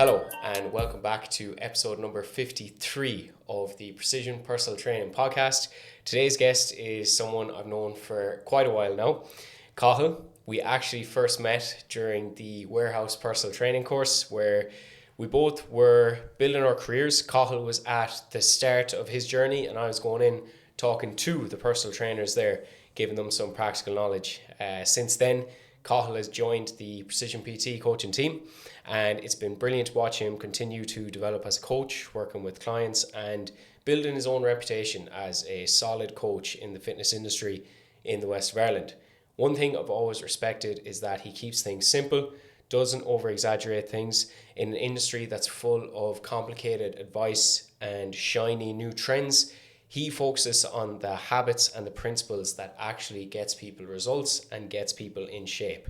Hello and welcome back to episode number 53 of the Precision Personal Training Podcast. Today's guest is someone I've known for quite a while now, Cathal. We actually first met during the warehouse personal training course where we both were building our careers. Cathal was at the start of his journey and I was going in talking to the personal trainers there, giving them some practical knowledge. Since then, Cathal has joined the Precision PT coaching team, and it's been brilliant to watch him continue to develop as a coach, working with clients and building his own reputation as a solid coach in the fitness industry in the west of Ireland. One thing I've always respected is that he keeps things simple, doesn't over-exaggerate things in an industry that's full of complicated advice and shiny new trends. He focuses on the habits and the principles that actually gets people results and gets people in shape.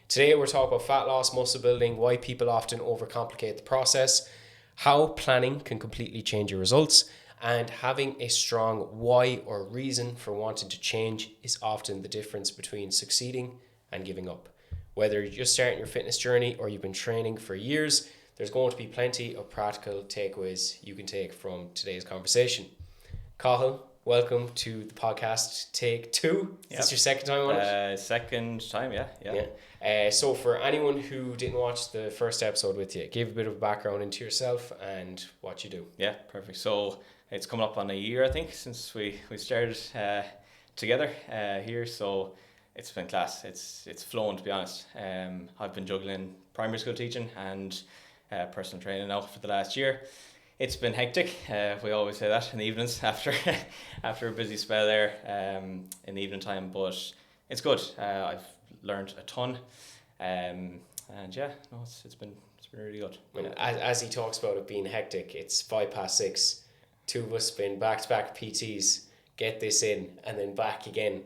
Today we're talking about fat loss, muscle building, why people often overcomplicate the process, how planning can completely change your results, and having a strong why or reason for wanting to change is often the difference between succeeding and giving up. Whether you're just starting your fitness journey or you've been training for years, there's going to be plenty of practical takeaways you can take from today's conversation. Cathal, welcome to the podcast, take 2. Is this your second time on it? Second time, yeah. So for anyone who didn't watch the first episode with you, give a bit of background into yourself and what you do. Yeah, perfect. So it's coming up on a year, I think, since we started together here. So it's been class. It's flown, to be honest. I've been juggling primary school teaching and personal training now for the last year. It's been hectic. We always say that in the evenings after a busy spell there in the evening time, but it's good. I've learned a ton, and yeah, no, it's been really good. And as he talks about it being hectic, it's 6:05. Two of us been back-to-back PTs, get this in, and then back again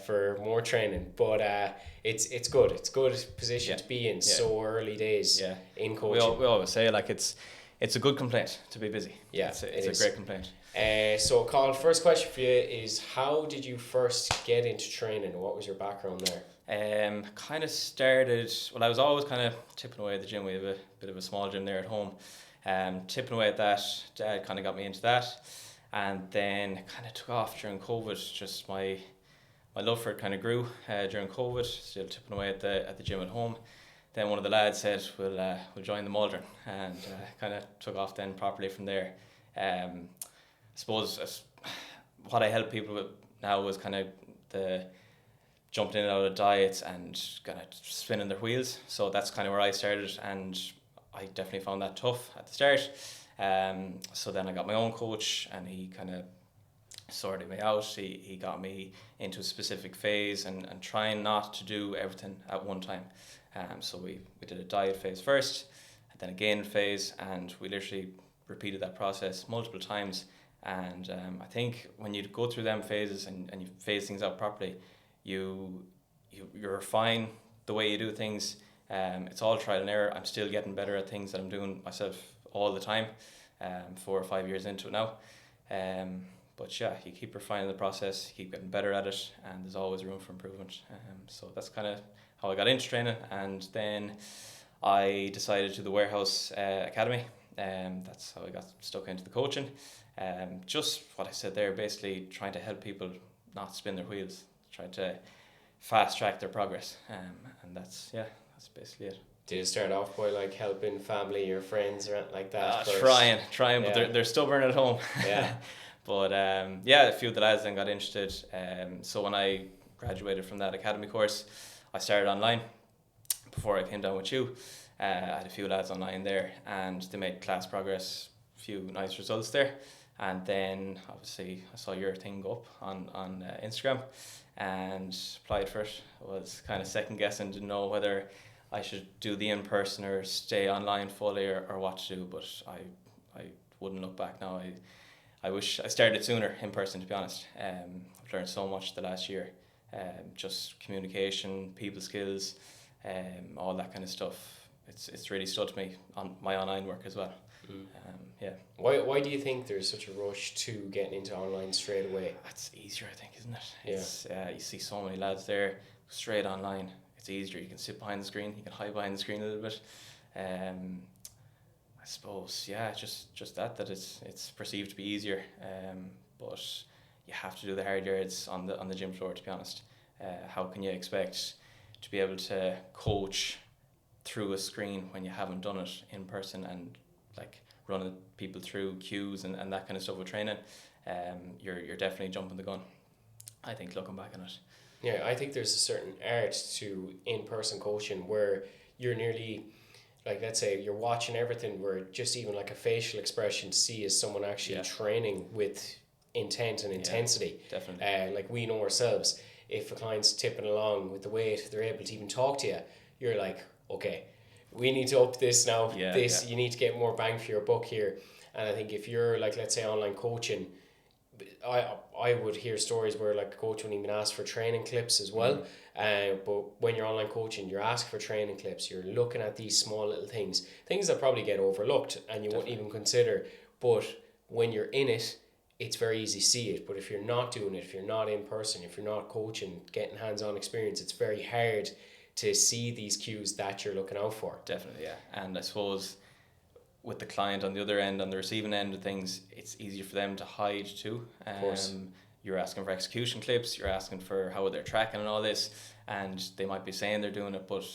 for more training. But it's good. It's a good position to be in so early days in coaching. We always say it's a good complaint to be busy. Yeah, it's a great complaint. So, Colin, first question for you is, how did you first get into training? What was your background there? Kind of started, well, I was always kind of tipping away at the gym. We have a bit of a small gym there at home. Tipping away at that, Dad kind of got me into that. And then kind of took off during COVID. Just my love for it kind of grew during COVID, still tipping away at the gym at home. Then one of the lads said, we'll join the Maldron, and kind of took off then properly from there. I suppose what I help people with now was kind of the jumping in and out of diets and kind of spinning their wheels. So that's kind of where I started, and I definitely found that tough at the start. So then I got my own coach, and he kind of sorted me out. He got me into a specific phase and trying not to do everything at one time. So we did a diet phase first, and then a gain phase, and we literally repeated that process multiple times. And I think when you go through them phases and you phase things out properly, you refine the way you do things. It's all trial and error. I'm still getting better at things that I'm doing myself all the time, 4 or 5 years into it now. But yeah, you keep refining the process, you keep getting better at it, and there's always room for improvement. So that's kind of how I got into training, and then I decided to do the warehouse academy. That's how I got stuck into the coaching. Just what I said there, basically trying to help people not spin their wheels, trying to fast track their progress, and that's basically it. Did you start off by like helping family or friends or anything like that? Trying, but they're stubborn at home. Yeah. But a few of the lads then got interested. So when I graduated from that academy course, I started online before I came down with you. I had a few lads online there, and they made class progress, a few nice results there. And then obviously I saw your thing go up on Instagram and applied for it. I was kind of second guessing, didn't know whether I should do the in-person or stay online fully or what to do, but I wouldn't look back now. I wish I started sooner in person, to be honest. I've learned so much the last year. Just communication, people skills, all that kind of stuff. It's really stood to me on my online work as well. Why do you think there's such a rush to getting into online straight away? It's easier, I think, isn't it? It's you see so many lads there straight online. It's easier. You can sit behind the screen. You can hide behind the screen a little bit. I suppose, yeah, just that it's perceived to be easier, but you have to do the hard yards on the gym floor. To be honest, how can you expect to be able to coach through a screen when you haven't done it in person and like running people through cues and that kind of stuff with training? You're definitely jumping the gun, I think, looking back on it. Yeah, I think there's a certain art to in-person coaching where you're nearly, like, let's say you're watching everything, where just even like a facial expression to see is someone actually training with intent and intensity. Definitely. Like, we know ourselves, if a client's tipping along with the weight, they're able to even talk to you, you're like, okay, we need to up this now. You need to get more bang for your buck here. And I think if you're like, let's say, online coaching, I would hear stories where like a coach wouldn't even ask for training clips as well. But when you're online coaching, you're asking for training clips. You're looking at these small little things that probably get overlooked and you wouldn't even consider. But when you're in it, it's very easy to see it. But if you're not doing it, if you're not in person, if you're not coaching, getting hands-on experience, it's very hard to see these cues that you're looking out for. Definitely, yeah. And I suppose with the client on the other end, on the receiving end of things, it's easier for them to hide too. Of course. You're asking for execution clips, you're asking for how they're tracking and all this, and they might be saying they're doing it, but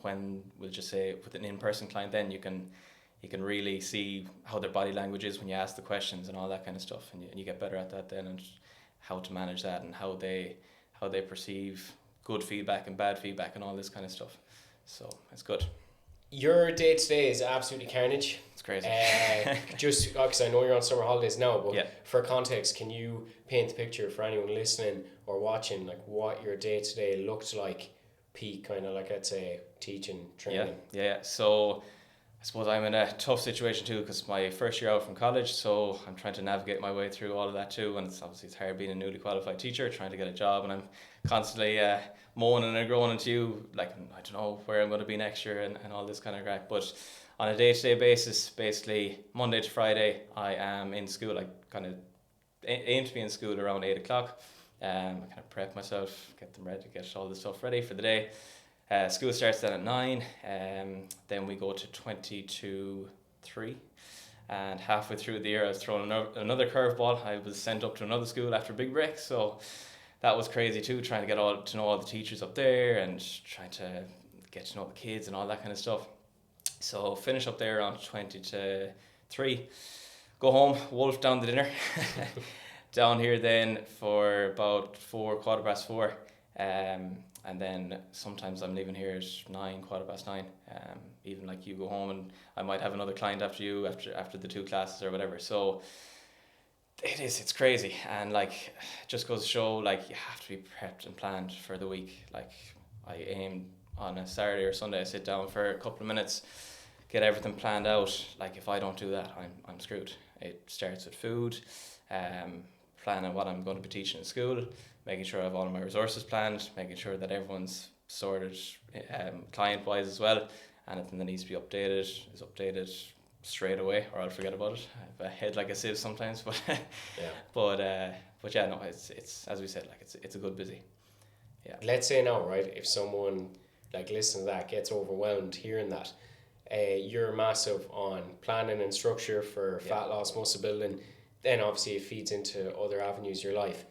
when, we'll just say, with an in-person client, then you can really see how their body language is when you ask the questions and all that kind of stuff, and you get better at that then, and how to manage that and how they perceive good feedback and bad feedback and all this kind of stuff. So it's good. Your day-to-day is absolutely carnage. It's crazy. Just because I know you're on summer holidays now, but Yeah. for context, can you paint the picture for anyone listening or watching, like what your day-to-day looked like, peak kind of like, I'd say, teaching, training? Yeah. So I suppose I'm in a tough situation too, because my first year out from college, so I'm trying to navigate my way through all of that too, and it's hard being a newly qualified teacher, trying to get a job, and I'm constantly moaning and groaning to you, like, I don't know where I'm going to be next year and all this kind of crap. But on a day-to-day basis, basically Monday to Friday, I am in school. I kind of aim to be in school around 8 o'clock. I kind of prep myself, get them ready, get all the stuff ready for the day. School starts then at 9, then we go to 20 to 3, and halfway through the year I was thrown another curveball. I was sent up to another school after big break, so that was crazy too, trying to get to know all the teachers up there and trying to get to know the kids and all that kind of stuff. So finish up there around 20 to 3, go home, wolf down the dinner. Down here then for about 4, 4:15, and then sometimes I'm leaving here at 9, 9:15. Even like you go home and I might have another client after you, after the 2 classes or whatever. So it's crazy, and like, just goes to show, like, you have to be prepped and planned for the week. Like, I aim on a Saturday or Sunday, I sit down for a couple of minutes, get everything planned out. Like, if I don't do that, I'm screwed. It starts with food, planning what I'm going to be teaching in school, making sure I have all of my resources planned, making sure that everyone's sorted, client-wise as well. Anything that needs to be updated is updated straight away, or I'll forget about it. I have a head like a sieve sometimes, but but yeah, no, it's as we said, like, it's a good busy. Yeah. Let's say now, right, if someone like listening to that gets overwhelmed hearing that, you're massive on planning and structure for fat loss, muscle building, then obviously it feeds into other avenues of your life.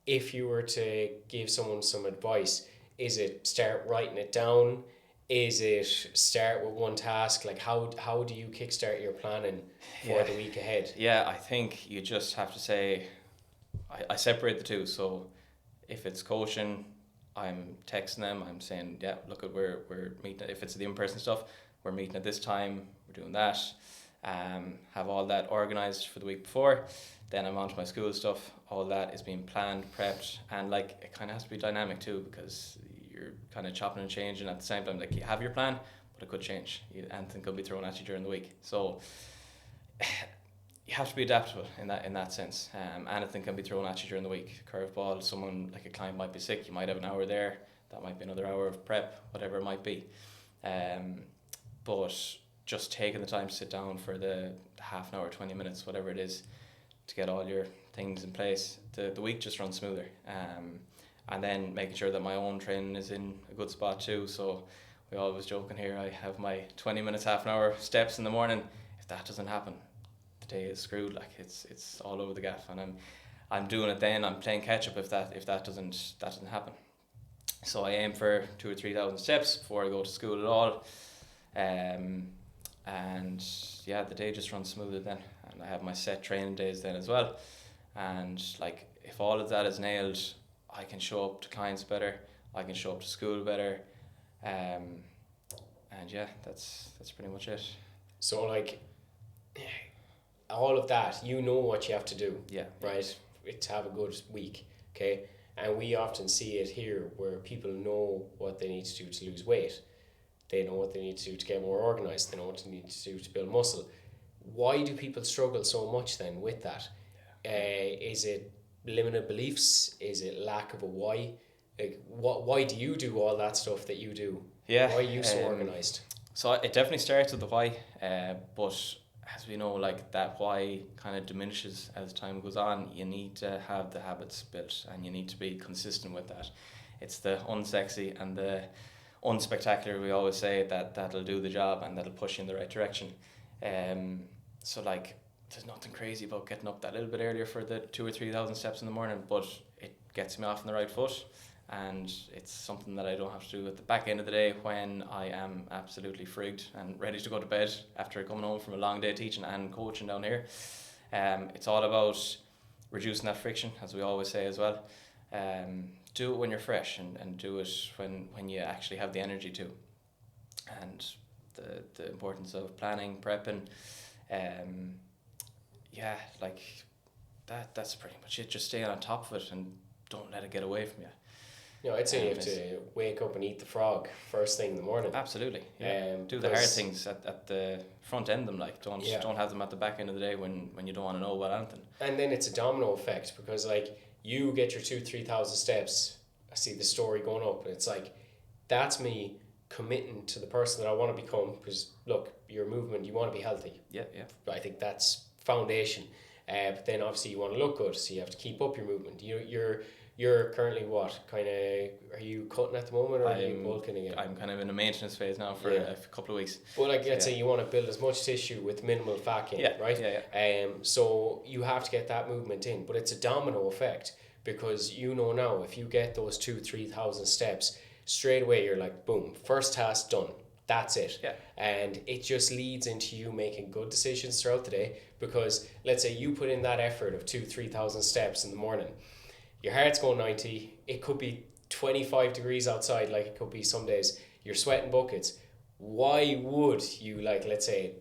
If you were to give someone some advice, is it start writing it down? Is it start with one task? Like, how do you kickstart your planning for the week ahead? Yeah, I think you just have to say, I separate the two. So if it's coaching, I'm texting them, I'm saying, yeah, look, at we're meeting. If it's the in-person stuff, we're meeting at this time, we're doing that. Have all that organised for the week before. Then I'm on to my school stuff. All that is being planned, prepped, and like, it kind of has to be dynamic too, because you're kind of chopping and changing at the same time. Like, you have your plan, but it could change. Anything could be thrown at you during the week. So you have to be adaptable in that sense. Anything can be thrown at you during the week. Curveball, someone like a client might be sick. You might have an hour there. That might be another hour of prep, whatever it might be. But just taking the time to sit down for the half an hour, 20 minutes, whatever it is, to get all your things in place, the week just runs smoother. And then making sure that my own training is in a good spot too. So we always joking here, I have my 20 minutes, half an hour steps in the morning. If if that doesn't happen, the day is screwed. Like it's all over the gaff, and I'm doing it then. I'm playing catch up if that doesn't happen. So I aim for 2,000 or 3,000 steps before I go to school at all. And yeah, the day just runs smoother then, and I have my set training days then as well. And like, if all of that is nailed, I can show up to clients better, I can show up to school better, and yeah, that's pretty much it. So like, all of that, you know what you have to do, Yeah. right? To have a good week, okay? And we often see it here where people know what they need to do to lose weight. They know what they need to do to get more organized. They know what they need to do to build muscle. Why do people struggle so much then with that? Is it limited beliefs? Is it lack of a why? Like, why do you do all that stuff that you do? Yeah. Why are you so organized? So it definitely starts with the why, but as we know, like, that why kind of diminishes as time goes on. You need to have the habits built, and you need to be consistent with that. It's the unsexy and the unspectacular, we always say, that'll do the job and that'll push you in the right direction. So like, there's nothing crazy about getting up that little bit earlier for the 2,000 or 3,000 steps in the morning, but it gets me off on the right foot, and it's something that I don't have to do at the back end of the day when I am absolutely frigged and ready to go to bed after coming home from a long day teaching and coaching down here. It's all about reducing that friction, as we always say as well. Do it when you're fresh, and do it when you actually have the energy to. And the importance of planning, prepping, yeah, like that's pretty much it. Just stay on top of it and don't let it get away from you. You know, I'd say you have to wake up and eat the frog first thing in the morning. Absolutely. Yeah. Do the hard things at the front end of them, like don't have them at the back end of the day when you don't want to know about anything. And then it's a domino effect, because like, you get your 2,000-3,000 steps, I see the story going up, and it's like, that's me committing to the person that I want to become, because look, your movement, you want to be healthy. Yeah. I think that's foundation. But then obviously you want to look good, so you have to keep up your movement. You're currently what kind of, are you cutting at the moment, or are you bulking again? I'm kind of in a maintenance phase now for a couple of weeks. Well, like, let's say you want to build as much tissue with minimal fat gain, right? Yeah. So you have to get that movement in, but it's a domino effect, because you know now, if you get those 2,000-3,000 steps straight away, you're like, boom, first task done. That's it. Yeah. And it just leads into you making good decisions throughout the day, because let's say you put in that effort of 2,000-3,000 steps in the morning. Your heart's going 90. It could be 25 degrees outside, like it could be some days. You're sweating buckets. Why would you, like, let's say,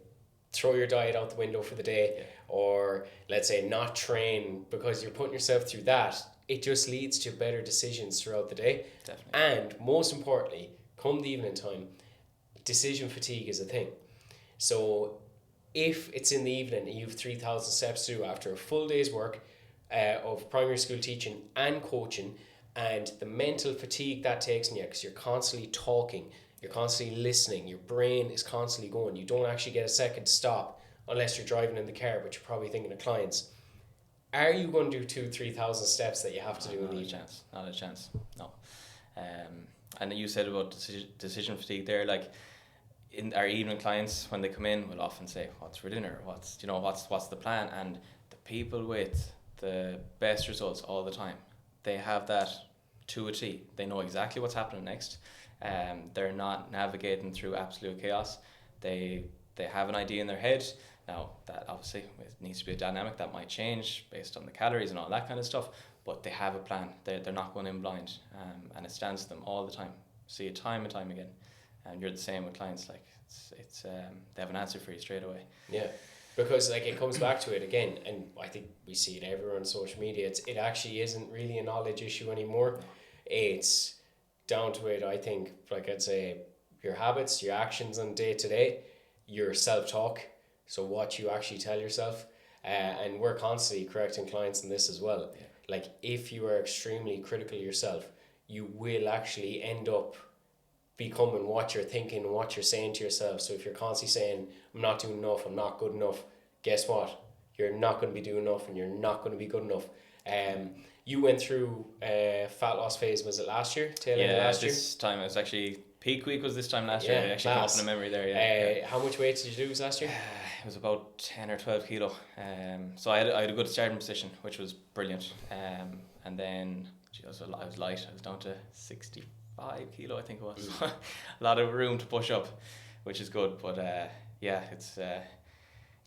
throw your diet out the window for the day, or let's say not train because you're putting yourself through that? It just leads to better decisions throughout the day. Definitely. And most importantly, come the evening time, decision fatigue is a thing. So if it's in the evening and you have 3,000 steps to do after a full day's work of primary school teaching and coaching, and the mental fatigue that takes on you, because you're constantly talking, you're constantly listening, your brain is constantly going, you don't actually get a second to stop unless you're driving in the car, but you're probably thinking of clients. Are you going to do 2,000-3,000 steps that you have to do in the evening? Not a chance. No. And you said about decision fatigue there, like, in our evening clients, when they come in, will often say, what's for dinner, what's the plan? And the people with the best results all the time, they have that to a T. They know exactly what's happening next. They're not navigating through absolute chaos. They have an idea in their head. Now, that obviously it needs to be a dynamic that might change based on the calories and all that kind of stuff, but they have a plan. They're not going in blind, and it stands to them all the time. See it time and time again. And you're the same with clients. Like, it's they have an answer for you straight away. Yeah, because like, it comes back to it again, and I think we see it everywhere on social media. It actually isn't really a knowledge issue anymore. It's down to it. I think, like, I'd say, your habits, your actions on day to day, your self-talk, so what you actually tell yourself, and we're constantly correcting clients in this as well. Yeah. Like, if you are extremely critical of yourself, you will actually end up becoming what you're thinking and what you're saying to yourself. So if you're constantly saying, I'm not doing enough, I'm not good enough, guess what? You're not going to be doing enough, and you're not going to be good enough. You went through a fat loss phase, was it last year? Tail end of last year? This time I was actually Peak week was this time last year. It actually came up in a memory there. Yeah. How much weight did you lose last year? It was about 10 or 12 kilo. So I had a good starting position, which was brilliant. And then I was light. I was down to 65 kilo, I think it was. A lot of room to push up, which is good. But it's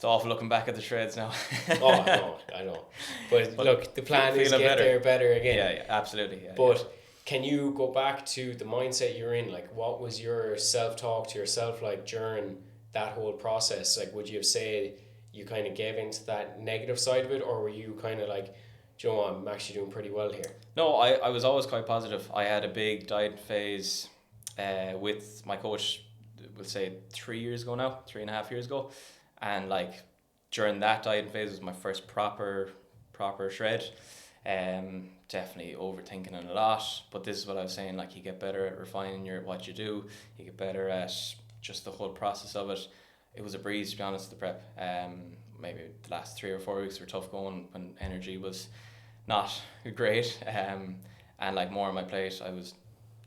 awful looking back at the shreds now. I know. But look, the plan is get better again. Yeah, absolutely. Yeah, but can you go back to the mindset you're in? Like, what was your self-talk to yourself like during that whole process? Like, would you have said you kind of gave into that negative side of it, or were you kind of like, do you know what, I'm actually doing pretty well here? No, I was always quite positive. I had a big diet phase with my coach, we'll say 3 years ago now, 3.5 years ago. And like during that diet phase was my first proper shred. Definitely overthinking it a lot, but this is what I was saying, like you get better at refining what you do, you get better at just the whole process of it. It was a breeze, to be honest, the prep. Maybe the last 3 or 4 weeks were tough going when energy was not great, and like more on my plate. I was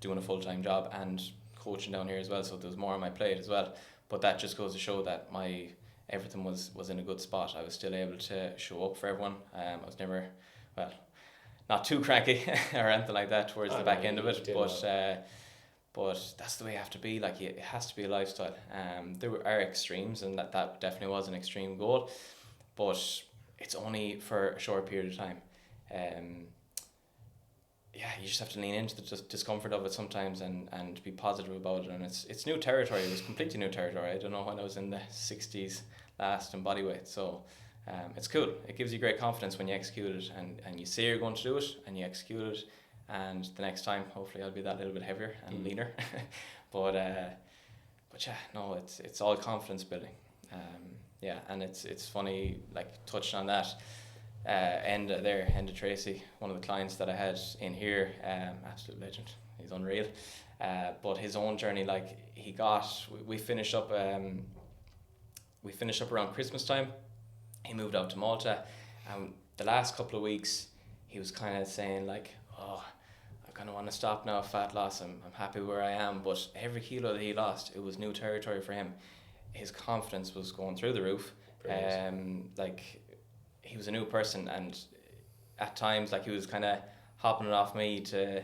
doing a full-time job and coaching down here as well, so there was more on my plate as well. But that just goes to show that everything was in a good spot. I was still able to show up for everyone. I was never, not too cranky or anything like that towards the back end of it, but that's the way you have to be. Like it has to be a lifestyle. There are extremes, and that definitely was an extreme goal, but it's only for a short period of time. You just have to lean into the discomfort of it sometimes and be positive about it. And it's new territory. It was completely new territory. I don't know when I was in the 60s last in body weight, so it's cool. It gives you great confidence when you execute it and you say you're going to do it and you execute it, and the next time hopefully I'll be that little bit heavier and leaner. but yeah, no, it's all confidence building. And it's funny, like touching on that. Enda Tracy, one of the clients that I had in here, absolute legend. He's unreal. But his own journey, like we finished up around Christmas time. He moved out to Malta, and the last couple of weeks he was kind of saying like, oh, I kind of want to stop now, fat loss. I'm happy where I am, but every kilo that he lost, it was new territory for him. His confidence was going through the roof. He was a new person, and at times like he was kind of hopping it off me to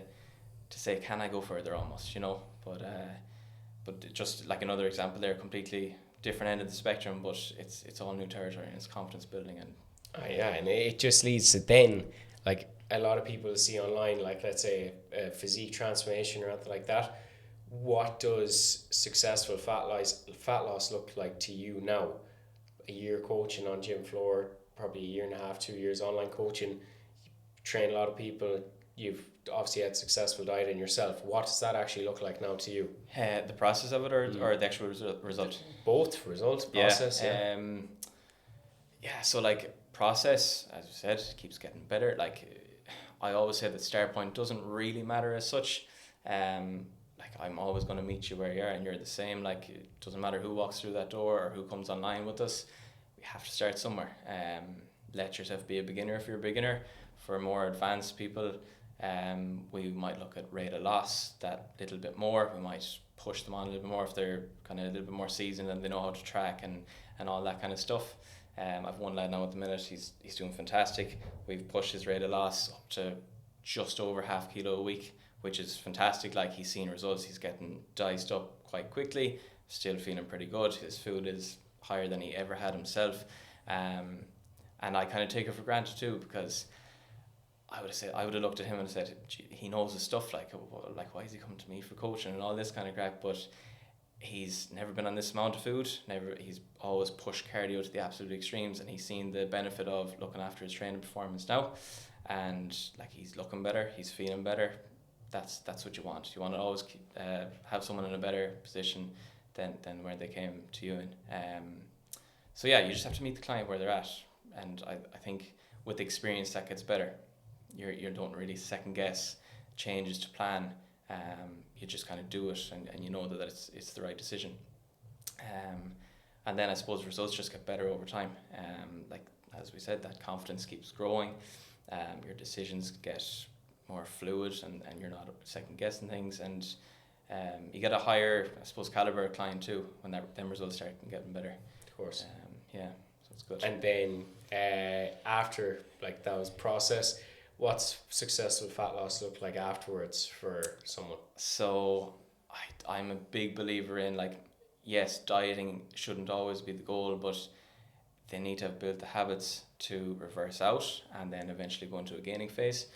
say, can I go further, almost, but just like another example there, completely different end of the spectrum, but it's all new territory and it's confidence building. And and it just leads to then, like a lot of people see online, like let's say a physique transformation or anything like that. What does successful fat loss look like to you now? A year coaching on gym floor, probably a year and a half, 2 years online coaching, you train a lot of people, you've obviously had successful dieting yourself. What does that actually look like now to you? The process of it or the actual result? Both, result, process. So like process, as you said, keeps getting better. Like I always say that start point doesn't really matter as such. Like I'm always going to meet you where you are and you're the same. Like it doesn't matter who walks through that door or who comes online with us. We have to start somewhere. Let yourself be a beginner if you're a beginner. For more advanced people, we might look at rate of loss that little bit more. We might push them on a little bit more if they're kind of a little bit more seasoned and they know how to track and all that kind of stuff. I've one lad now at the minute, he's doing fantastic. We've pushed his rate of loss up to just over half kilo a week, which is fantastic. Like he's seeing results, he's getting diced up quite quickly, still feeling pretty good. His food is higher than he ever had himself, and I kind of take it for granted too, because I would have looked at him and said, he knows his stuff, like why is he coming to me for coaching and all this kind of crap? But he's never been on this amount of food, he's always pushed cardio to the absolute extremes, and he's seen the benefit of looking after his training performance now, and like he's looking better, he's feeling better. That's what you want. You want to always have someone in a better position than where they came to you in. You just have to meet the client where they're at, and I think with experience that gets better. You don't really second guess changes to plan. You just kind of do it, and you know that it's the right decision. And then I suppose results just get better over time. Like as we said, that confidence keeps growing. Your decisions get more fluid, and you're not second guessing things, and You get a higher, I suppose, caliber of client too when them results start getting better. Of course. Yeah, so it's good. And then after like that was process, what's successful fat loss look like afterwards for someone? So I'm a big believer in, like, yes, dieting shouldn't always be the goal, but they need to have built the habits to reverse out and then eventually go into a gaining phase.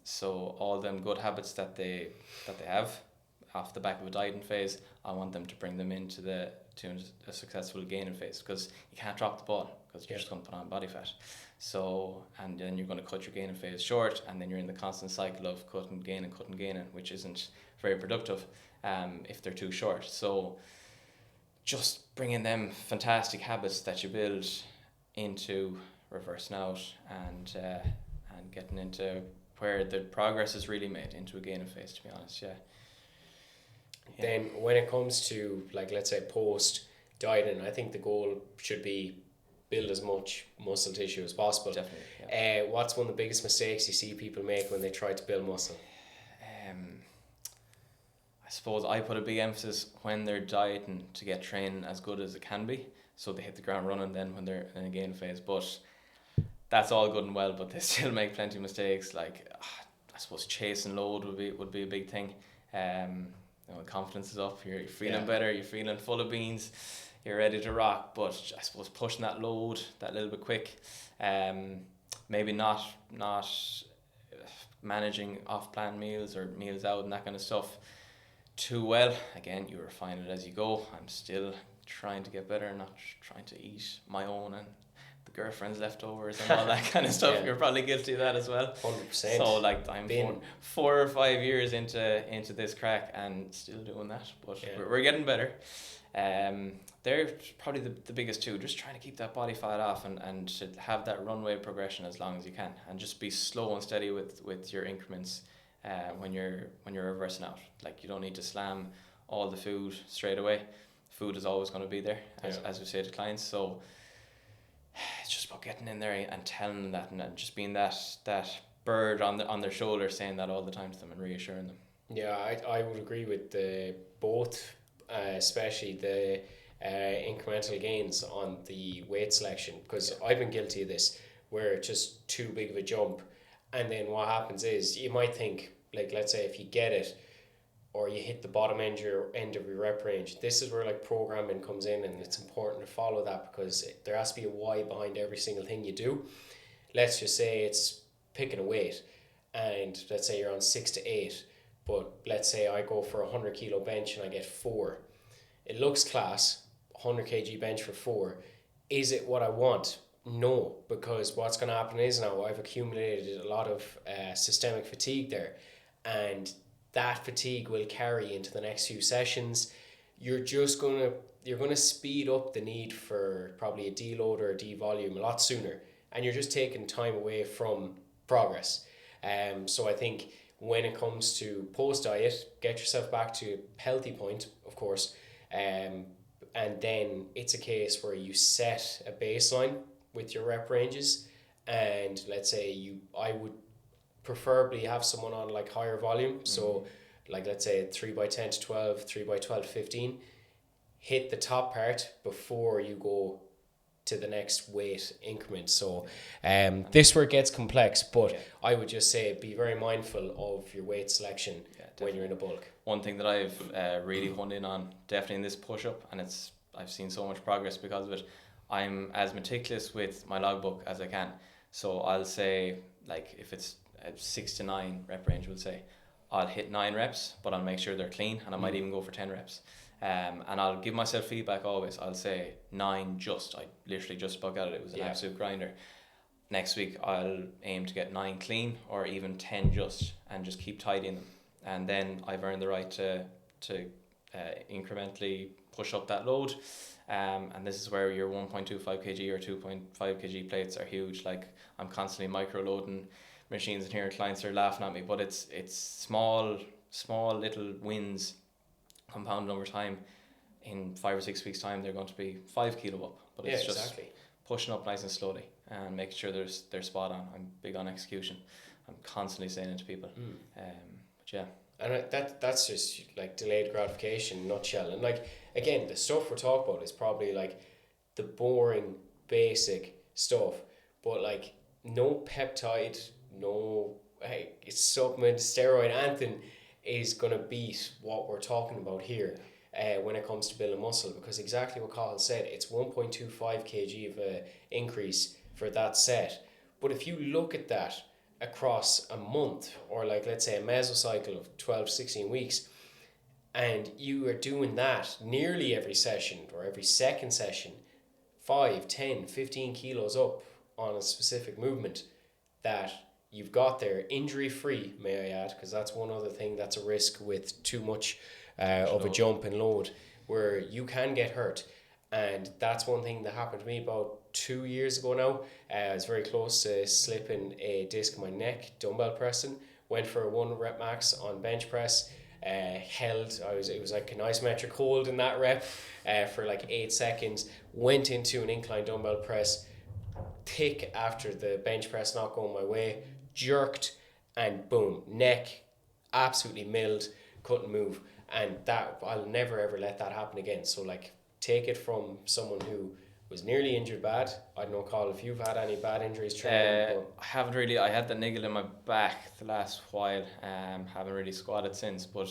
So all them good habits that they have off the back of a dieting phase, I want them to bring them into a successful gaining phase, because you can't drop the ball, because you're just going to put on body fat. So, and then you're going to cut your gaining phase short, and then you're in the constant cycle of cutting, gaining, which isn't very productive if they're too short. So just bringing them fantastic habits that you build into reversing out and getting into where the progress is really made into a gaining phase, to be honest. Then when it comes to, like, let's say post dieting, I think the goal should be build as much muscle tissue as possible. Definitely. What's one of the biggest mistakes you see people make when they try to build muscle? I suppose I put a big emphasis when they're dieting to get training as good as it can be, so they hit the ground running then when they're in a gain phase. But that's all good and well, but they still make plenty of mistakes. Like, I suppose chasing load would be a big thing. Confidence is up, you're feeling better, you're feeling full of beans, you're ready to rock, but I suppose pushing that load that little bit quick, maybe not managing off-plan meals or meals out and that kind of stuff too well. Again, you refine it as you go. I'm still trying to get better, not trying to eat my own and the girlfriend's leftovers and all that kind of stuff. You're probably guilty of that as well. 100%. So like I'm 4 or 5 years into this crack and still doing that, but we're getting better. They're probably the biggest two, just trying to keep that body fat off and to have that runway progression as long as you can, and just be slow and steady with your increments when you're reversing out. Like, you don't need to slam all the food straight away. Food is always going to be there, as we say to clients. So it's just about getting in there and telling them that, and just being that bird on their shoulder, saying that all the time to them and reassuring them. Yeah, I would agree with both, especially the incremental gains on the weight selection, because I've been guilty of this, where it's just too big of a jump, and then what happens is you might think, like, let's say if you get it or you hit the bottom end of your rep range, this is where like programming comes in, and it's important to follow that, because there has to be a why behind every single thing you do. Let's just say it's picking a weight, and let's say you're on 6 to 8, but let's say I go for a 100 kilo bench and I get 4. It looks class, 100 kg bench for 4. Is it what I want? No, because what's going to happen is now I've accumulated a lot of systemic fatigue there, and that fatigue will carry into the next few sessions. You're going to speed up the need for probably a deload or a devolume a lot sooner, and you're just taking time away from progress. So I think when it comes to post diet, get yourself back to a healthy point, of course, and then it's a case where you set a baseline with your rep ranges, and let's say I would preferably have someone on like higher volume, so like let's say 3x10 to 12, 3x12 15, hit the top part before you go to the next weight increment. So this where it gets complex, but I would just say be very mindful of your weight selection when you're in a bulk. One thing that I've really honed in on, definitely in this push-up, and I've seen so much progress because of it, I'm as meticulous with my logbook as I can. So I'll say, like, if it's a 6 to 9 rep range, we'll say, I'll hit 9 reps, but I'll make sure they're clean, and I might even go for 10 reps. And I'll give myself feedback always. I'll say 9 I literally just spoke at it. It was an absolute grinder. Next week, I'll aim to get 9 clean, or even 10 and just keep tidying them. And then I've earned the right to incrementally push up that load. And this is where your 1.25 kg or 2.5 kg plates are huge. Like, I'm constantly micro loading machines in here. Clients are laughing at me, but it's small little wins compounded over time. In 5 or 6 weeks time, they're going to be 5 kilo up, but it's just pushing up nice and slowly and making sure they're spot on. I'm big on execution. I'm constantly saying it to people. But And that's just like delayed gratification in a nutshell. And like again, the stuff we're talking about is probably like the boring, basic stuff. But like no peptide, no supplement, steroid, anything is gonna beat what we're talking about here. When it comes to building muscle, because exactly what Cathal said, it's 1.25 kg of a increase for that set. But if you look at that across a month, or like let's say a mesocycle of 12 16 weeks, and you are doing that nearly every session or every second session, 5 10 15 kilos up on a specific movement, that you've got there injury free, may I add, because that's one other thing that's a risk with too much of a jump and load, where you can get hurt. And that's one thing that happened to me about 2 years ago now. I was very close to slipping a disc in my neck dumbbell pressing. Went for a 1 rep max on bench press. Held. It was like an isometric hold in that rep for like 8 seconds. Went into an incline dumbbell press. Thick after the bench press not going my way. Jerked and boom, neck absolutely milled. Couldn't move. And that, I'll never ever let that happen again. So like, take it from someone who was nearly injured bad. I don't know, Carl, if you've had any bad injuries training. I haven't really. I had the niggle in my back the last while. Haven't really squatted since, but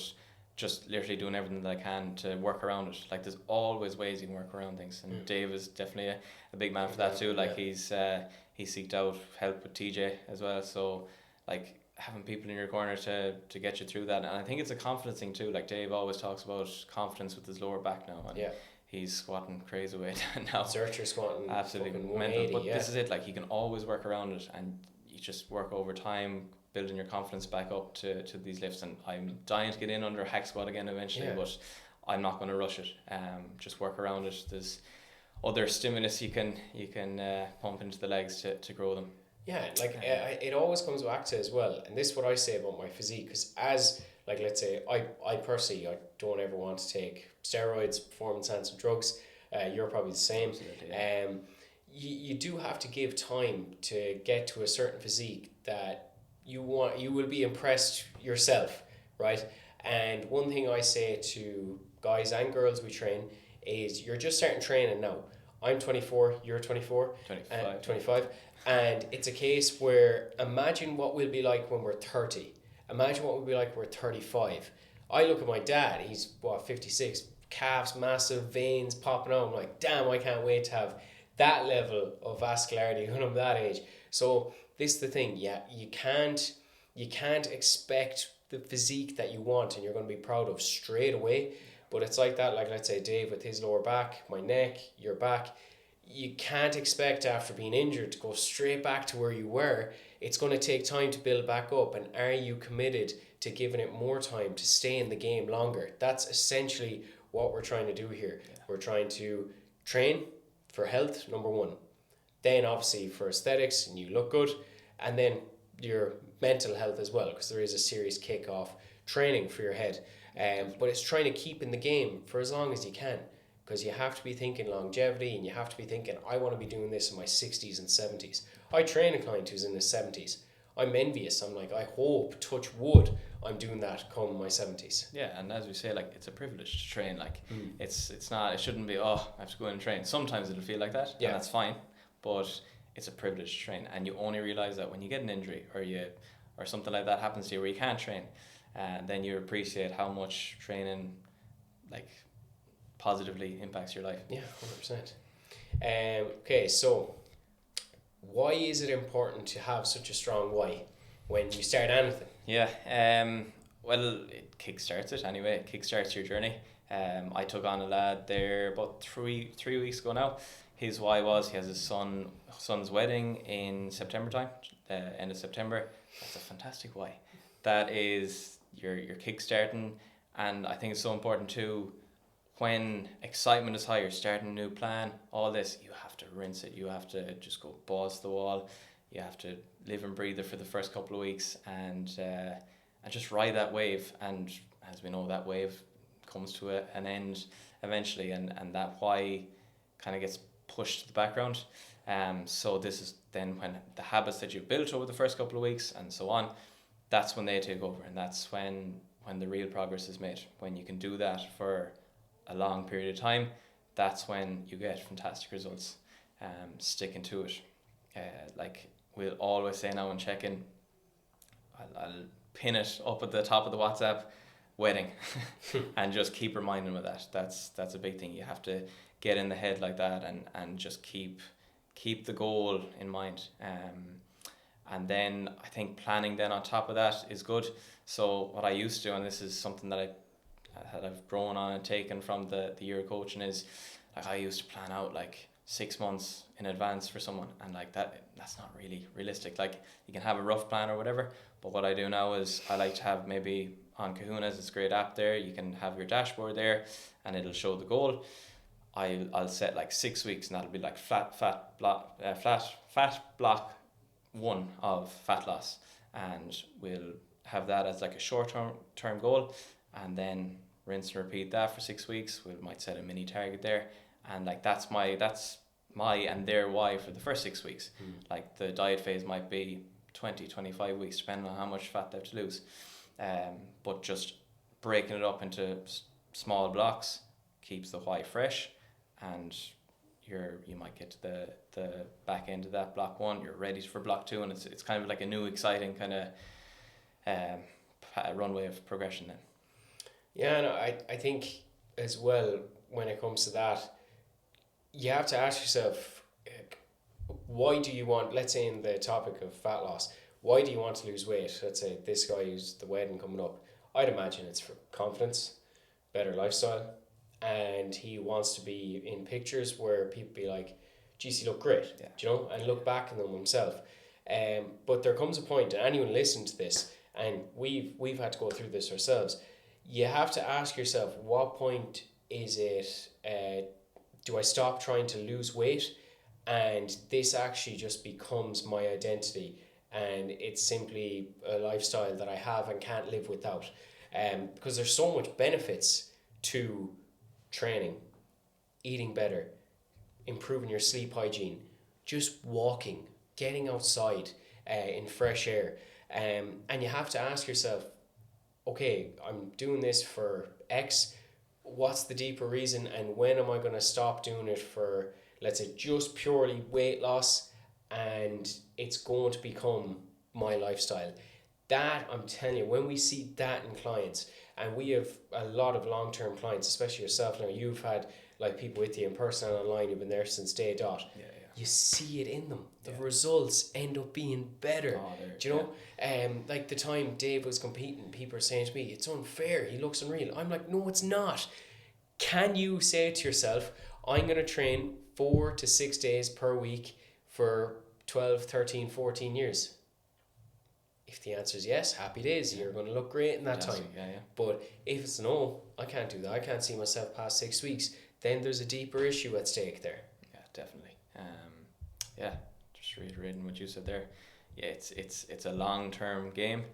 just literally doing everything that I can to work around it. Like, there's always ways you can work around things, and Dave is definitely a big man for that too. Like, he seeked out help with TJ as well. So like, having people in your corner to get you through that, and I think it's a confidence thing too. Like, Dave always talks about confidence with his lower back now, and he's squatting crazy weight now. Searcher squatting absolutely mental. But this is it. Like, you can always work around it, and you just work over time, building your confidence back up to these lifts. And I'm dying to get in under a hack squat again eventually, but I'm not going to rush it. Just work around it. There's other stimulus you can pump into the legs to grow them. Yeah, like it always comes back to as well, and this is what I say about my physique, because as like, let's say I personally, I don't ever want to take steroids, performance enhancing drugs. You're probably the same. Absolutely. You do have to give time to get to a certain physique that you will be impressed yourself, right? And one thing I say to guys and girls we train is, you're just starting training now. I'm 24, you're 24, 25. And it's a case where, imagine what we'll be like when we're 30. Imagine what we'll be like when we're 35. I look at my dad, he's 56, calves massive, veins popping out. I'm like, damn, I can't wait to have that level of vascularity when I'm that age. So this is the thing, you can't expect the physique that you want and you're going to be proud of straight away. But it's like that, like let's say Dave with his lower back, my neck, your back. You can't expect after being injured to go straight back to where you were. It's going to take time to build back up. And are you committed to giving it more time to stay in the game longer? That's essentially what we're trying to do here. Yeah. We're trying to train for health, number one. Then obviously for aesthetics and you look good. And then your mental health as well, because there is a serious kick-off training for your head. But it's trying to keep in the game for as long as you can. Because you have to be thinking longevity, and you have to be thinking, I want to be doing this in my 60s and 70s. I train a client who's in his 70s. I'm envious. I'm like, I hope, touch wood, I'm doing that come my 70s. Yeah, and as we say, like, it's a privilege to train. Like, it's not, it shouldn't be, I have to go in and train. Sometimes it'll feel like that, and that's fine. But it's a privilege to train, and you only realize that when you get an injury or something like that happens to you where you can't train, and then you appreciate how much training, like, positively impacts your life. Yeah, 100%. Okay, so why is it important to have such a strong why when you start anything? Yeah, well, it kickstarts it anyway. It kickstarts your journey. I took on a lad there about three weeks ago now. His why was, he has his son's wedding in September time, end of September. That's a fantastic why. That is your kickstarting, and I think it's so important too. When excitement is high, you're starting a new plan, all this, you have to rinse it. You have to just go balls to the wall. You have to live and breathe it for the first couple of weeks and just ride that wave. And as we know, that wave comes to an end eventually, and that why kind of gets pushed to the background. So this is then when the habits that you've built over the first couple of weeks and so on, that's when they take over. And that's when when the real progress is made. When you can do that for a long period of time, that's when you get fantastic results. Sticking to it. Like we'll always say now in check-in, I'll pin it up at the top of the WhatsApp, wedding, and just keep reminding them of that. That's a big thing. You have to get in the head like that, and just keep the goal in mind. And then I think planning then on top of that is good. So what I used to do, and this is something that I've grown on and taken from the year of coaching, is like I used to plan out like 6 months in advance for someone, and like that's not really realistic. Like you can have a rough plan or whatever, but what I do now is I like to have maybe on Kahuna's, it's a great app there, you can have your dashboard there and it'll show the goal. I'll set like 6 weeks, and that'll be like fat block 1 of fat loss, and we'll have that as like a short term goal, and then rinse and repeat that for 6 weeks. We might set a mini target there, and like that's my and their why for the first 6 weeks. Like the diet phase might be 20-25 weeks depending on how much fat they have to lose, but just breaking it up into small blocks keeps the why fresh, and you might get to the back end of that block 1, you're ready for block 2, and it's kind of like a new exciting kind of runway of progression then. Yeah, no, I think as well, when it comes to that, you have to ask yourself, why do you want, let's say in the topic of fat loss, why do you want to lose weight? Let's say this guy who's the wedding coming up, I'd imagine it's for confidence, better lifestyle, and he wants to be in pictures where people be like, geez, you look great, Yeah. do you know, and look back on them himself. But there comes a point, and anyone listening to this, and we've had to go through this ourselves, you have to ask yourself, what point is it, do I stop trying to lose weight and this actually just becomes my identity, and it's simply a lifestyle that I have and can't live without? Because there's so much benefits to training, eating better, improving your sleep hygiene, just walking, getting outside in fresh air. And you have to ask yourself, okay, I'm doing this for X, what's the deeper reason, and when am I going to stop doing it for, let's say, just purely weight loss, and it's going to become my lifestyle? That, I'm telling you, when we see that in clients, and we have a lot of long-term clients, especially yourself now, you've had like people with you in person and online who've been there since day dot. Yeah. You see it in them. The results end up being better. Do you know? Like the time Dave was competing, people were saying to me, it's unfair, he looks unreal. I'm like, no, it's not. Can you say to yourself, I'm going to train 4 to 6 days per week for 12, 13, 14 years? If the answer is yes, happy days, you're going to look great in that time. Yeah. But if it's no, I can't do that, I can't see myself past 6 weeks, then there's a deeper issue at stake there. Yeah, definitely. Just reiterating what you said there. Yeah, it's a long-term game.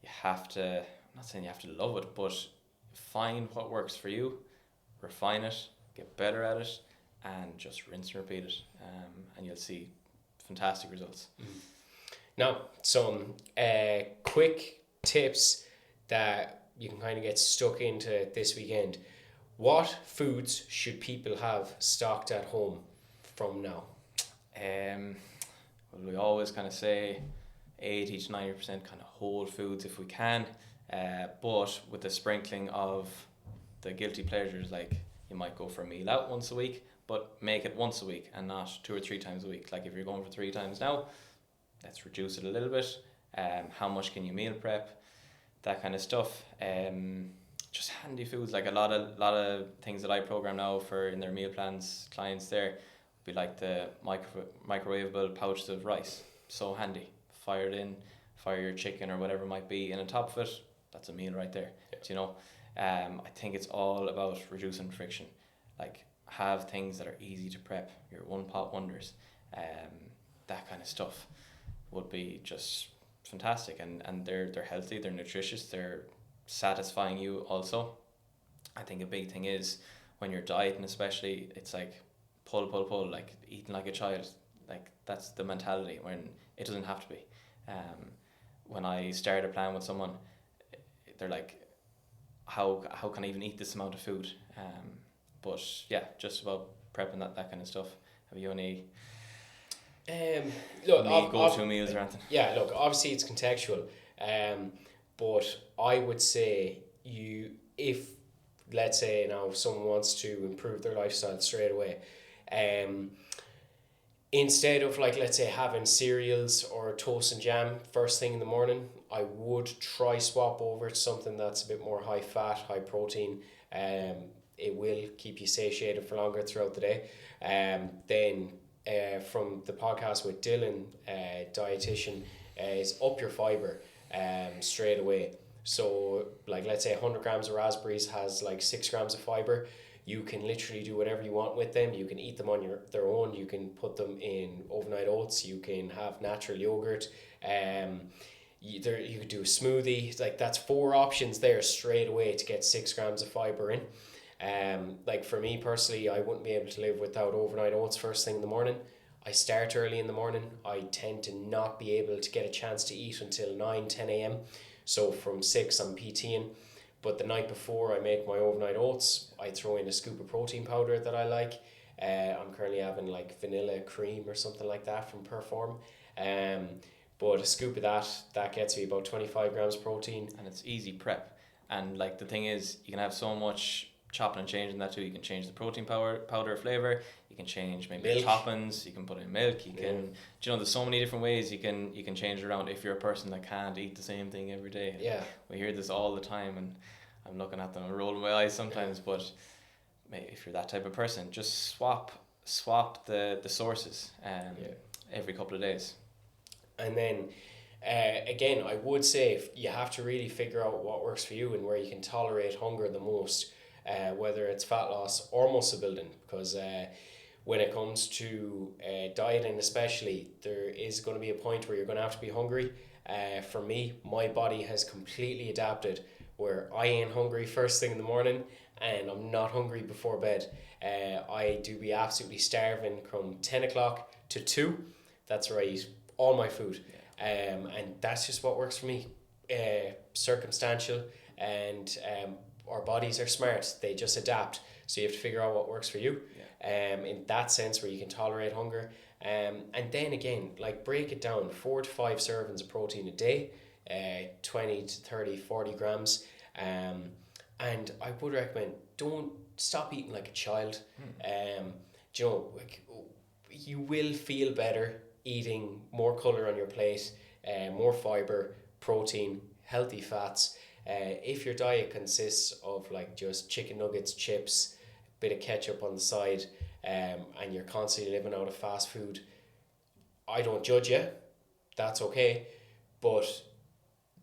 You have to, I'm not saying you have to love it, but find what works for you, refine it, get better at it, and just rinse and repeat it, and you'll see fantastic results. Now, some quick tips that you can kind of get stuck into this weekend. What foods should people have stocked at home from now? Well, we always kind of say 80 to 90% kind of whole foods if we can, but with the sprinkling of the guilty pleasures, like you might go for a meal out once a week, but make it once a week and not 2 or 3 times a week. Like if you're going for 3 times now, let's reduce it a little bit. How much can you meal prep? That kind of stuff. Just handy foods, like a lot of things that I program now for in their meal plans, clients there, would be like the microwavable pouches of rice. So handy. Fire it in, fire your chicken or whatever it might be in on top of it. That's a meal right there. Yeah. You know, I think it's all about reducing friction. Like have things that are easy to prep. Your one pot wonders. That kind of stuff would be just fantastic, and they're healthy, they're nutritious, they're satisfying you also. I think a big thing is when you're dieting, especially, it's like pull, like eating like a child. Like that's the mentality when it doesn't have to be. When I start a plan with someone, they're like, how can I even eat this amount of food? But yeah, just about prepping that kind of stuff. Have you any Look, go-to meals or anything? Yeah, look, obviously it's contextual, but I would say if let's say now someone wants to improve their lifestyle straight away, instead of like let's say having cereals or toast and jam first thing in the morning, I would try swap over to something that's a bit more high fat, high protein. It will keep you satiated for longer throughout the day. Then from the podcast with Dylan, dietitian, is up your fiber straight away. So like let's say 100 grams of raspberries has like 6 grams of fiber. You can literally do whatever you want with them. You can eat them on their own. You can put them in overnight oats. You can have natural yogurt. You could do a smoothie. Like that's 4 options there straight away to get 6 grams of fiber in. Like for me personally, I wouldn't be able to live without overnight oats first thing in the morning. I start early in the morning. I tend to not be able to get a chance to eat until 9-10 a.m. So from 6 I'm PTing. But the night before I make my overnight oats, I throw in a scoop of protein powder that I like. I'm currently having like vanilla cream or something like that from Perform. But a scoop of that gets me about 25 grams protein. And it's easy prep. And like the thing is, you can have so much chopping and changing that too. You can change the protein powder flavor. You can change maybe the toppings. You can put in milk. You can, there's so many different ways you can change it around if you're a person that can't eat the same thing every day. Yeah, we hear this all the time, and I'm looking at them and rolling my eyes sometimes. But if you're that type of person, just swap the sources every couple of days. And then again, I would say you have to really figure out what works for you and where you can tolerate hunger the most. Whether it's fat loss or muscle building, because when it comes to dieting especially, there is going to be a point where you're going to have to be hungry. For me, my body has completely adapted where I ain't hungry first thing in the morning and I'm not hungry before bed. I do be absolutely starving from 10 o'clock to 2. That's where I eat all my food. And that's just what works for me. Circumstantial, and our bodies are smart. They just adapt. So you have to figure out what works for you. In that sense, where you can tolerate hunger. And then again, like break it down, 4 to 5 servings of protein a day, 20 to 30, 40 grams. And I would recommend, don't stop eating like a child. You will feel better eating more colour on your plate, more fibre, protein, healthy fats. If your diet consists of like just chicken nuggets, chips, bit of ketchup on the side, and you're constantly living out of fast food, I don't judge you. That's okay. But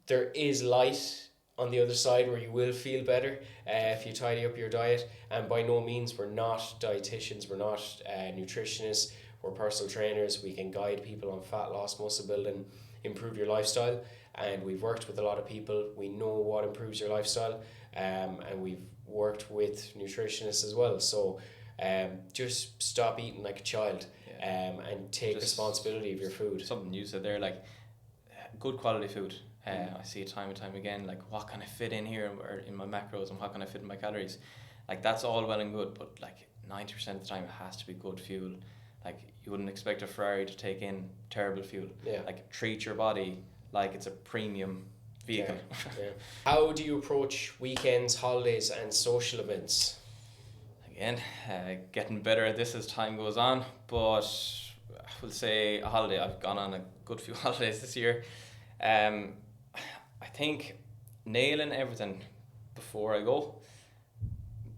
there is light on the other side where you will feel better if you tidy up your diet. And by no means, we're not dietitians, we're not nutritionists, we're personal trainers. We can guide people on fat loss, muscle building, improve your lifestyle. And we've worked with a lot of people. We know what improves your lifestyle, and we've worked with nutritionists as well. So just stop eating like a child, and take responsibility of your food. Something you said there, like good quality food. I see it time and time again, like what can I fit in here or in my macros, and what can I fit in my calories. Like that's all well and good, but like 90% of the time it has to be good fuel. Like you wouldn't expect a Ferrari to take in terrible fuel. Like treat your body like it's a premium vehicle. How do you approach weekends, holidays and social events? Again, getting better at this as time goes on, but I will say a holiday. I've gone on a good few holidays this year. I think nailing everything before I go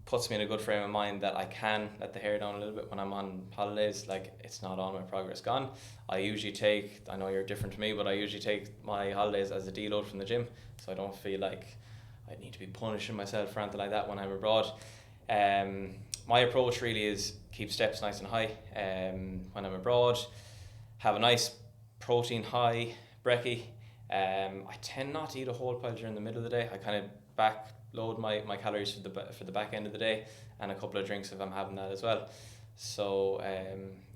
puts me in a good frame of mind that I can let the hair down a little bit when I'm on holidays. Like it's not all my progress gone. I usually take, I know you're different to me, but I usually take my holidays as a deload from the gym, so I don't feel like I need to be punishing myself for anything like that when I'm abroad. My approach really is keep steps nice and high when I'm abroad, have a nice protein high brekkie. I tend not to eat a whole pile during the middle of the day. I kind of backload my calories for the back end of the day, and a couple of drinks if I'm having that as well. So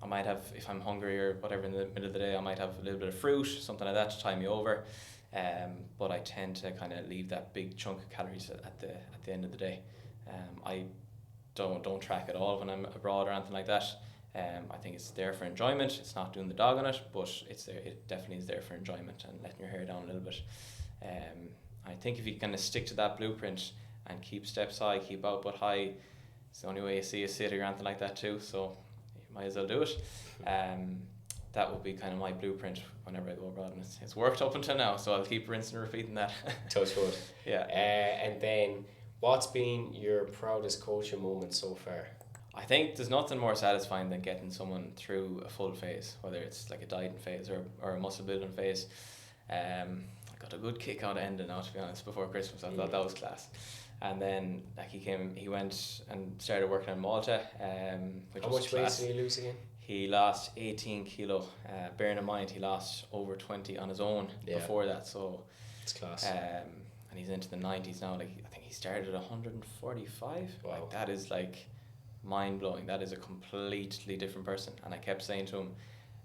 I might have, if I'm hungry or whatever in the middle of the day, I might have a little bit of fruit, something like that to tie me over. But I tend to kind of leave that big chunk of calories at the end of the day. I don't track at all when I'm abroad or anything like that. I think it's there for enjoyment. It's not doing the dog on it, but it's there. It definitely is there for enjoyment and letting your hair down a little bit. I think if you kind of stick to that blueprint and keep steps high, keep output high, it's the only way you see a city or anything like that too. So you might as well do it. That would be kind of my blueprint whenever I go abroad, and it's worked up until now. So I'll keep rinsing and repeating that. Touch wood. Yeah. And then, what's been your proudest coaching moment so far? I think there's nothing more satisfying than getting someone through a full phase, whether it's like a dieting phase or a muscle building phase. I got a good kick out of ending now, to be honest, before Christmas. I thought that was class. And then like he went and started working in Malta. Which How was much weight class. did he lose again? He lost 18 kilo. Bearing in mind he lost over 20 on his own before that. So it's class. And he's into the 90s now. Like I think he started at 145. Wow. Like that is like mind blowing. That is a completely different person. And I kept saying to him,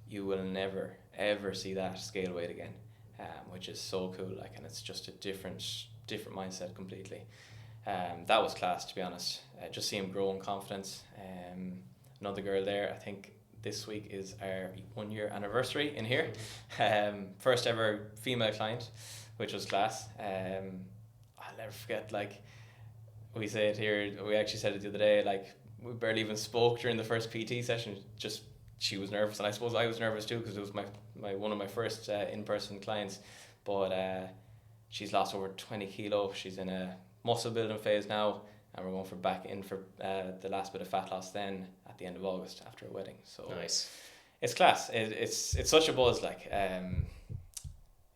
you will never ever see that scale weight again, which is so cool. Like, and it's just a different mindset completely. That was class, to be honest. Just see him grow in confidence. Another girl there, I think this week is our 1 year anniversary in here. First ever female client, which was class. I'll never forget, like, we say it here, we actually said it the other day, like, we barely even spoke during the first PT session. Just she was nervous, and I suppose I was nervous too, because it was my one of my first in-person clients. But she's lost over 20 kilo. She's in a muscle building phase now, and we're going for the last bit of fat loss then at the end of August after a wedding. So nice. It's class. It's such a buzz. Like,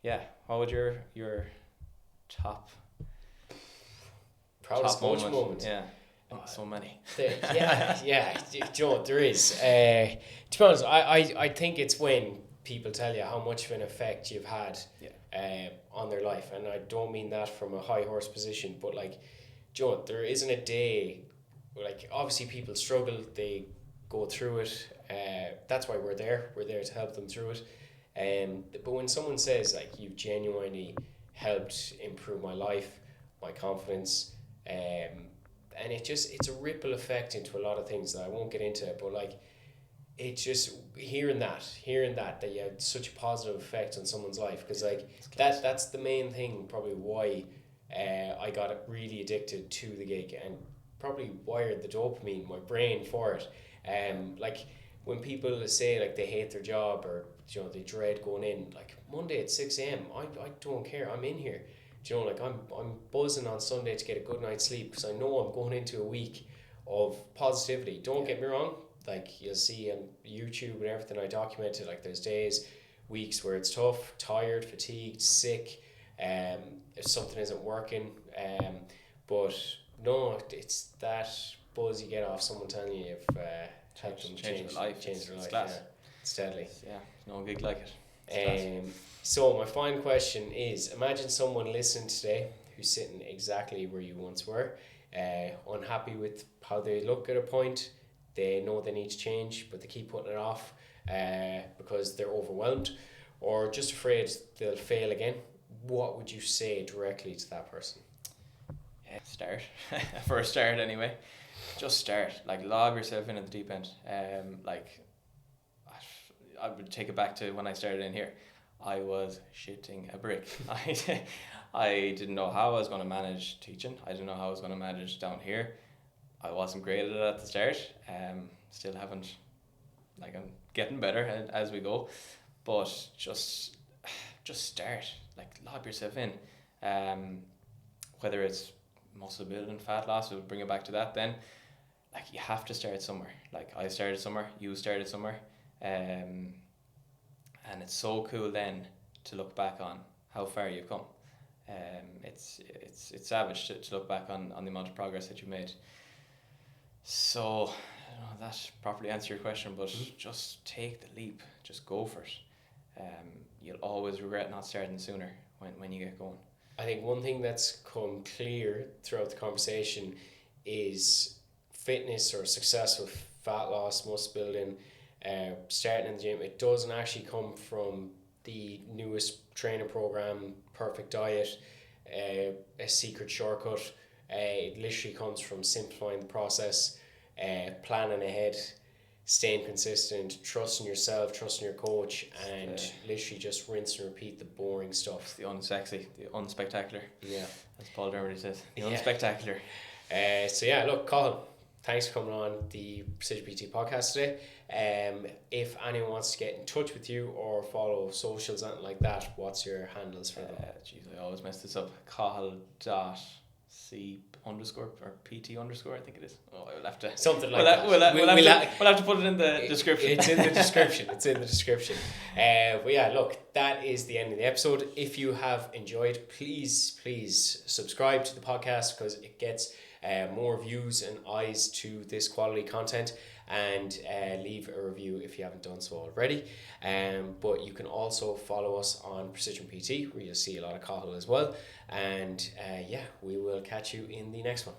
yeah. What would your top Proudest coaching moment? Yeah. So many. Yeah. Do you know what there is? To be honest, I think it's when people tell you how much of an effect you've had on their life, and I don't mean that from a high horse position, but like, do you know what, there isn't a day, like, obviously people struggle, they go through it. That's why we're there to help them through it. But when someone says like, you've genuinely helped improve my life, my confidence, and it's a ripple effect into a lot of things that I won't get into, but like, it's just hearing that you had such a positive effect on someone's life, because like that's the main thing probably why I got really addicted to the gig, and probably wired the dopamine in my brain for it. Like when people say like they hate their job, or you know, they dread going in, like Monday at 6 a.m, I don't care, I'm in here. Do you know, like I'm buzzing on Sunday to get a good night's sleep, because I know I'm going into a week of positivity. Don't get me wrong, like you'll see on YouTube and everything I documented, like there's days, weeks where it's tough, tired, fatigued, sick, if something isn't working, but no, it's that buzz you get off someone telling you you've helped them change their life. It's class. Yeah, it's deadly. Yeah, no gig like it. So my final question is, imagine someone listening today who's sitting exactly where you once were, unhappy with how they look at a point, they know they need to change, but they keep putting it off because they're overwhelmed, or just afraid they'll fail again. What would you say directly to that person? Start. For a start anyway. Just start. Like, lob yourself in at the deep end. Like, I would take it back to when I started in here. I was shitting a brick. I didn't know how I was going to manage teaching. I didn't know how I was going to manage down here. I wasn't great at it at the start. Still haven't. Like, I'm getting better as we go. But just start. Like, lob yourself in. Whether it's muscle building, fat loss, we'll bring it back to that then. Like, you have to start somewhere. Like, I started somewhere, you started somewhere. And it's so cool then to look back on how far you've come. It's savage to look back on the amount of progress that you made. So, I don't know if that properly answers your question, but just take the leap. Just go for it. You'll always regret not starting sooner when you get going. I think one thing that's come clear throughout the conversation is fitness or successful fat loss, muscle building, starting in the gym, it doesn't actually come from the newest training program, Perfect Diet, a secret shortcut. It literally comes from simplifying the process, planning ahead, staying consistent, trusting yourself, trusting your coach, and literally just rinse and repeat the boring stuff. The unsexy, the unspectacular. Yeah. As Paul Dermody says, the Yeah. unspectacular. So yeah, look, Cathal, thanks for coming on the Precision PT podcast today. If anyone wants to get in touch with you or follow socials, anything like that, what's your handles for them? Jeez, I always mess this up. Cathal.c underscore or pt underscore, I think it is. Oh, I will have to something like that. We'll have to put it in the description. It's in the description. It's in the description. But yeah, look, that is the end of the episode. If you have enjoyed, please subscribe to the podcast, because it gets more views and eyes to this quality content, and leave a review if you haven't done so already. But you can also follow us on Precision PT, where you'll see a lot of Cathal as well. And yeah, we will catch you in the next one.